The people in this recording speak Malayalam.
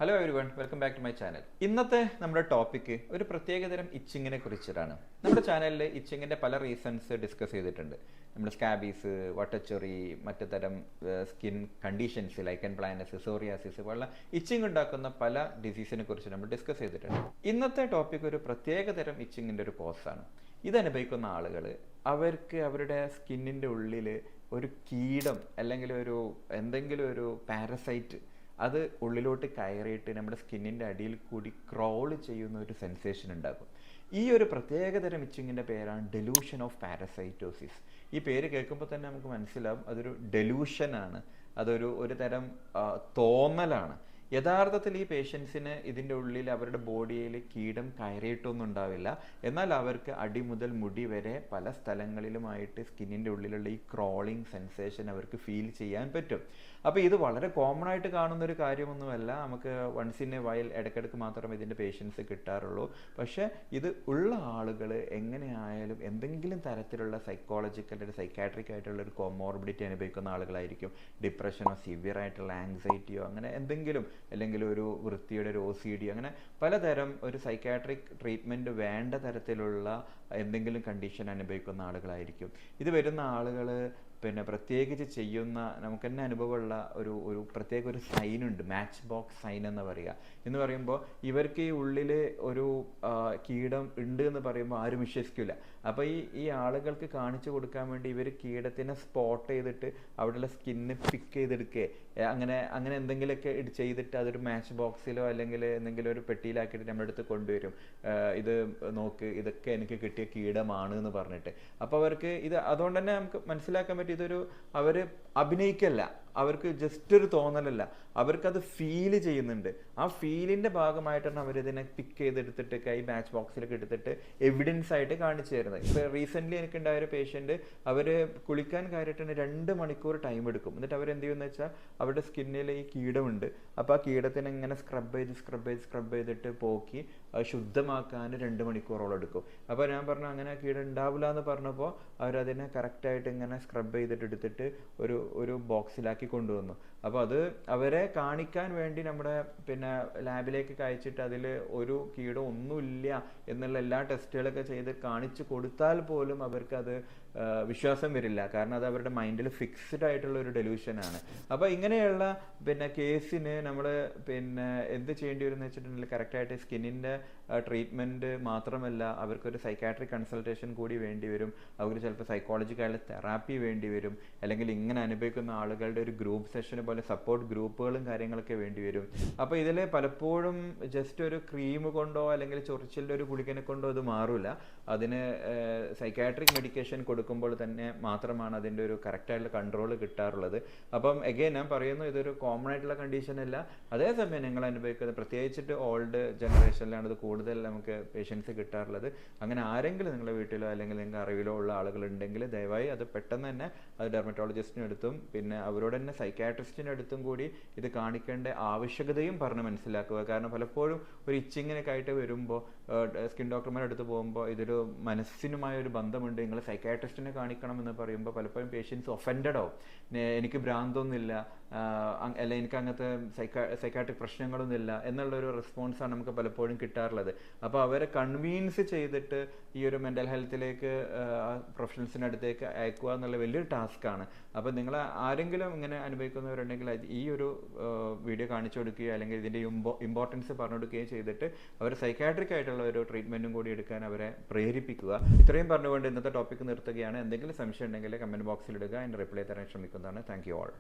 Hello everyone, welcome back to my channel. ഇന്നത്തെ നമ്മുടെ ടോപ്പിക്ക് ഒരു പ്രത്യേകതരം ഇച്ചിങ്ങിനെ കുറിച്ചിട്ടാണ്. നമ്മുടെ ചാനലിൽ ഇച്ചിങ്ങിന്റെ പല റീസൺസ് ഡിസ്കസ് ചെയ്തിട്ടുണ്ട്. നമ്മൾ സ്കാബീസ്, വട്ടച്ചൊറി, മറ്റു തരം സ്കിൻ കണ്ടീഷൻസ്, ലൈക്കൻ പ്ലാനസ്, സോറിയാസിസ് പോലുള്ള ഇച്ചിങ് ഉണ്ടാക്കുന്ന പല ഡിസീസിനെ കുറിച്ച് നമ്മൾ ഡിസ്കസ് ചെയ്തിട്ടുണ്ട്. ഇന്നത്തെ ടോപ്പിക് ഒരു പ്രത്യേകതരം ഇച്ചിങ്ങിന്റെ ഒരു കോസാണ്. ഇതനുഭവിക്കുന്ന ആളുകൾ അവർക്ക് അവരുടെ സ്കിന്നിന്റെ ഉള്ളിൽ ഒരു കീടം അല്ലെങ്കിൽ എന്തെങ്കിലും ഒരു പാരസൈറ്റ് അത് ഉള്ളിലോട്ട് കയറിയിട്ട് നമ്മുടെ സ്കിന്നിൻ്റെ അടിയിൽ കൂടി ക്രോൾ ചെയ്യുന്ന ഒരു സെൻസേഷൻ ഉണ്ടാക്കും. ഈ ഒരു പ്രത്യേകതരം ഇച്ചിങ്ങിൻ്റെ പേരാണ് ഡെലൂഷൻ ഓഫ് പാരസൈറ്റോസിസ്. ഈ പേര് കേൾക്കുമ്പോൾ തന്നെ നമുക്ക് മനസ്സിലാവും അതൊരു ഡെലൂഷനാണ്, ഒരു തരം തോന്നലാണ്. യഥാർത്ഥത്തിൽ ഈ പേഷ്യൻസിന് ഇതിൻ്റെ ഉള്ളിൽ അവരുടെ ബോഡിയിൽ കീടം കയറിയിട്ടൊന്നും ഉണ്ടാവില്ല. എന്നാൽ അവർക്ക് അടി മുതൽ മുടി വരെ പല സ്ഥലങ്ങളിലുമായിട്ട് സ്കിന്നിൻ്റെ ഉള്ളിലുള്ള ഈ ക്രോളിങ് സെൻസേഷൻ അവർക്ക് ഫീൽ ചെയ്യാൻ പറ്റും. അപ്പോൾ ഇത് വളരെ കോമൺ ആയിട്ട് കാണുന്ന ഒരു കാര്യമൊന്നുമല്ല. നമുക്ക് വൺസ് ഇൻ എ വൈൽ ഇടയ്ക്കിടയ്ക്ക് മാത്രമേ ഇതിൻ്റെ പേഷ്യൻസ് കിട്ടാറുള്ളൂ. പക്ഷേ ഇത് ഉള്ള ആളുകൾ എങ്ങനെയായാലും എന്തെങ്കിലും തരത്തിലുള്ള സൈക്കോളജിക്കൽ അല്ലെങ്കിൽ സൈക്കാട്രിക് ആയിട്ടുള്ള ഒരു കോമോർബിഡിറ്റി അനുഭവിക്കുന്ന ആളുകളായിരിക്കും. ഡിപ്രഷനോ സിവിയർ ആയിട്ടുള്ള ആങ്സൈറ്റിയോ അങ്ങനെ എന്തെങ്കിലും, അല്ലെങ്കിൽ ഒരു വൃത്തിയുടെ ഒരു OCD, അങ്ങനെ പലതരം ഒരു സൈക്കാട്രിക് ട്രീറ്റ്മെൻറ്റ് വേണ്ട തരത്തിലുള്ള എന്തെങ്കിലും കണ്ടീഷൻ അനുഭവിക്കുന്ന ആളുകളായിരിക്കും. ഇത് വരുന്ന ആളുകൾ പ്രത്യേകിച്ച് ചെയ്യുന്ന നമുക്ക് തന്നെ അനുഭവമുള്ള ഒരു പ്രത്യേക ഒരു സൈനുണ്ട്, മാച്ച് ബോക്സ് സൈൻ എന്ന് പറയുക. എന്ന് പറയുമ്പോൾ ഇവർക്ക് ഈ ഉള്ളിൽ ഒരു കീടം ഉണ്ട് എന്ന് പറയുമ്പോൾ ആരും വിശ്വസിക്കില്ല. അപ്പോൾ ഈ ആളുകൾക്ക് കാണിച്ചു കൊടുക്കാൻ വേണ്ടി ഇവർ കീടത്തിനെ സ്പോട്ട് ചെയ്തിട്ട് അവിടെയുള്ള സ്കിന്ന് പിക്ക് ചെയ്തെടുക്കുക, അങ്ങനെ എന്തെങ്കിലുമൊക്കെ ചെയ്തിട്ട് അതൊരു മാച്ച് ബോക്സിലോ അല്ലെങ്കിൽ എന്തെങ്കിലും ഒരു പെട്ടിയിലാക്കിയിട്ട് നമ്മുടെ അടുത്ത് കൊണ്ടുവരും. ഇത് നോക്ക്, ഇതൊക്കെ എനിക്ക് കിട്ടിയ കീടമാണ് എന്ന് പറഞ്ഞിട്ട്. അപ്പോൾ അവർക്ക് ഇത് അതുകൊണ്ട് തന്നെ നമുക്ക് മനസ്സിലാക്കാൻ പറ്റും അവർ അഭിനയിക്കല്ല, അവർക്ക് ജസ്റ്റ് ഒരു തോന്നലല്ല, അവർക്കത് ഫീല് ചെയ്യുന്നുണ്ട്. ആ ഫീലിന്റെ ഭാഗമായിട്ടാണ് അവരിതിനെ പിക്ക് ചെയ്തെടുത്തിട്ട് കൈ മാച്ച് ബോക്സിലൊക്കെ എടുത്തിട്ട് എവിഡൻസ് ആയിട്ട് കാണിച്ചു തരുന്നത്. ഇപ്പൊ റീസെന്റ് എനിക്കുണ്ടായ ഒരു പേഷ്യന്റ്, അവര് കുളിക്കാൻ കയറിയിട്ടുണ്ട് 2 മണിക്കൂർ ടൈം എടുക്കും. എന്നിട്ട് അവരെന്ത് ചെയ്യുമെന്ന് വെച്ചാൽ അവരുടെ സ്കിന്നിൽ ഈ കീടമുണ്ട്, അപ്പൊ ആ കീടത്തിനെ ഇങ്ങനെ സ്ക്രബ് ചെയ്തിട്ട് പോക്കി ശുദ്ധമാക്കാൻ 2 മണിക്കൂറോളം എടുക്കും. അപ്പോൾ ഞാൻ പറഞ്ഞു അങ്ങനെ കീടം ഉണ്ടാവില്ല എന്ന് പറഞ്ഞപ്പോൾ അവരതിനെ കറക്റ്റായിട്ട് ഇങ്ങനെ സ്ക്രബ് ചെയ്തിട്ട് എടുത്തിട്ട് ഒരു ബോക്സിലാക്കി കൊണ്ടുവന്നു. അപ്പോൾ അത് അവരെ കാണിക്കാൻ വേണ്ടി നമ്മുടെ ലാബിലേക്ക് അയച്ചിട്ട് അതിൽ ഒരു കീടം ഒന്നുമില്ല എന്നുള്ള എല്ലാ ടെസ്റ്റുകളൊക്കെ ചെയ്ത് കാണിച്ചു കൊടുത്താൽ പോലും അവർക്കത് വിശ്വാസം വരില്ല. കാരണം അത് അവരുടെ മൈൻഡിൽ ഫിക്സ്ഡ് ആയിട്ടുള്ള ഒരു ഡെലൂഷനാണ്. അപ്പോൾ ഇങ്ങനെയുള്ള കേസിന് നമ്മൾ എന്ത് ചെയ്യേണ്ടി വരും എന്ന് വെച്ചിട്ടുണ്ടെങ്കിൽ കറക്റ്റായിട്ട് സ്കിന്നിൻ്റെ ട്രീറ്റ്മെൻറ്റ് മാത്രമല്ല, അവർക്കൊരു സൈക്കാട്രിക് കൺസൾട്ടേഷൻ കൂടി വേണ്ടി വരും. അവർക്ക് ചിലപ്പോൾ സൈക്കോളജിക്കൽ തെറാപ്പി വേണ്ടി വരും. അല്ലെങ്കിൽ ഇങ്ങനെ അനുഭവിക്കുന്ന ആളുകളുടെ ഒരു ഗ്രൂപ്പ് സെഷൻ പോലെ സപ്പോർട്ട് ഗ്രൂപ്പുകളും കാര്യങ്ങളൊക്കെ വേണ്ടി വരും. അപ്പോൾ ഇതിൽ പലപ്പോഴും ജസ്റ്റ് ഒരു ക്രീം കൊണ്ടോ അല്ലെങ്കിൽ ചൊറിച്ചിലിൻ്റെ ഒരു ഗുളികനെ കൊണ്ടോ ഇത് മാറില്ല. അതിന് സൈക്കാട്രിക് മെഡിക്കേഷൻ കൊടുക്കുമ്പോൾ തന്നെ മാത്രമാണ് അതിൻ്റെ ഒരു കറക്റ്റായിട്ടുള്ള കൺട്രോൾ കിട്ടാറുള്ളത്. അപ്പം എഗെയിൻ ഞാൻ പറയുന്നു, ഇതൊരു കോമൺ ആയിട്ടുള്ള കണ്ടീഷൻ അല്ല. അതേസമയം നിങ്ങൾ അനുഭവിക്കുന്നത് പ്രത്യേകിച്ചിട്ട് ഓൾഡ് ജനറേഷനിലാണ് ഇത് കൂടുതൽ നമുക്ക് പേഷ്യൻസ് കിട്ടാറുള്ളത്. അങ്ങനെ ആരെങ്കിലും നിങ്ങളുടെ വീട്ടിലോ അല്ലെങ്കിൽ നിങ്ങൾക്ക് അറിവിലോ ഉള്ള ആളുകളുണ്ടെങ്കിൽ ദയവായി അത് പെട്ടെന്ന് തന്നെ അത് ഡെർമറ്റോളജിസ്റ്റിന് അടുത്തും അവരോട് തന്നെ സൈക്കാട്രിസ്റ്റിൻ്റെ അടുത്തും കൂടി ഇത് കാണിക്കേണ്ട ആവശ്യകതയും പറഞ്ഞ് മനസ്സിലാക്കുക. കാരണം പലപ്പോഴും ഒരു ഇച്ചിങ്ങിനൊക്കെ ആയിട്ട് വരുമ്പോൾ സ്കിൻ ഡോക്ടർമാരുടെ അടുത്ത് പോകുമ്പോൾ ഇതൊരു മനസ്സിനുമായ ഒരു ബന്ധമുണ്ട്, നിങ്ങൾ സൈക്കാട്രിസ്റ്റിനെ കാണിക്കണം എന്ന് പറയുമ്പോൾ പലപ്പോഴും പേഷ്യൻസ് ഒഫൻഡഡ് ആവും. എനിക്ക് ഭ്രാന്തൊന്നുമില്ല, അല്ല എനിക്ക് അങ്ങനത്തെ സൈക്കാട്രിക് പ്രശ്നങ്ങളൊന്നുമില്ല എന്നുള്ളൊരു റെസ്പോൺസാണ് നമുക്ക് പലപ്പോഴും കിട്ടാറുള്ളത്. അപ്പോൾ അവരെ കൺവീൻസ് ചെയ്തിട്ട് ഈ ഒരു മെൻ്റൽ ഹെൽത്തിലേക്ക് പ്രൊഫഷണൽസിൻ്റെ അടുത്തേക്ക് അയക്കുക എന്നുള്ള വലിയൊരു ടാസ്ക്കാണ്. അപ്പോൾ നിങ്ങൾ ആരെങ്കിലും ഇങ്ങനെ അനുഭവിക്കുന്നവരുണ്ടെങ്കിൽ ഈ ഒരു വീഡിയോ കാണിച്ചു കൊടുക്കുകയോ അല്ലെങ്കിൽ ഇതിൻ്റെ ഇമ്പോർട്ടൻസ് പറഞ്ഞു കൊടുക്കുകയും ചെയ്തിട്ട് അവർ സൈക്കാട്രിക് ആയിട്ടുള്ള ഒരു ട്രീറ്റ്മെൻറ്റും കൂടി എടുക്കാൻ അവരെ പ്രേരിപ്പിക്കുക. ഇത്രയും പറഞ്ഞുകൊണ്ട് ഇന്നത്തെ ടോപ്പിക്ക് നിർത്തുകയാണ്. എന്തെങ്കിലും സംശയം ഉണ്ടെങ്കിൽ കമൻറ്റ് ബോക്സിൽ ഇടുക, അതിൻ്റെ റിപ്ലൈ തരാൻ ശ്രമിക്കുന്നതാണ്. Thank you all.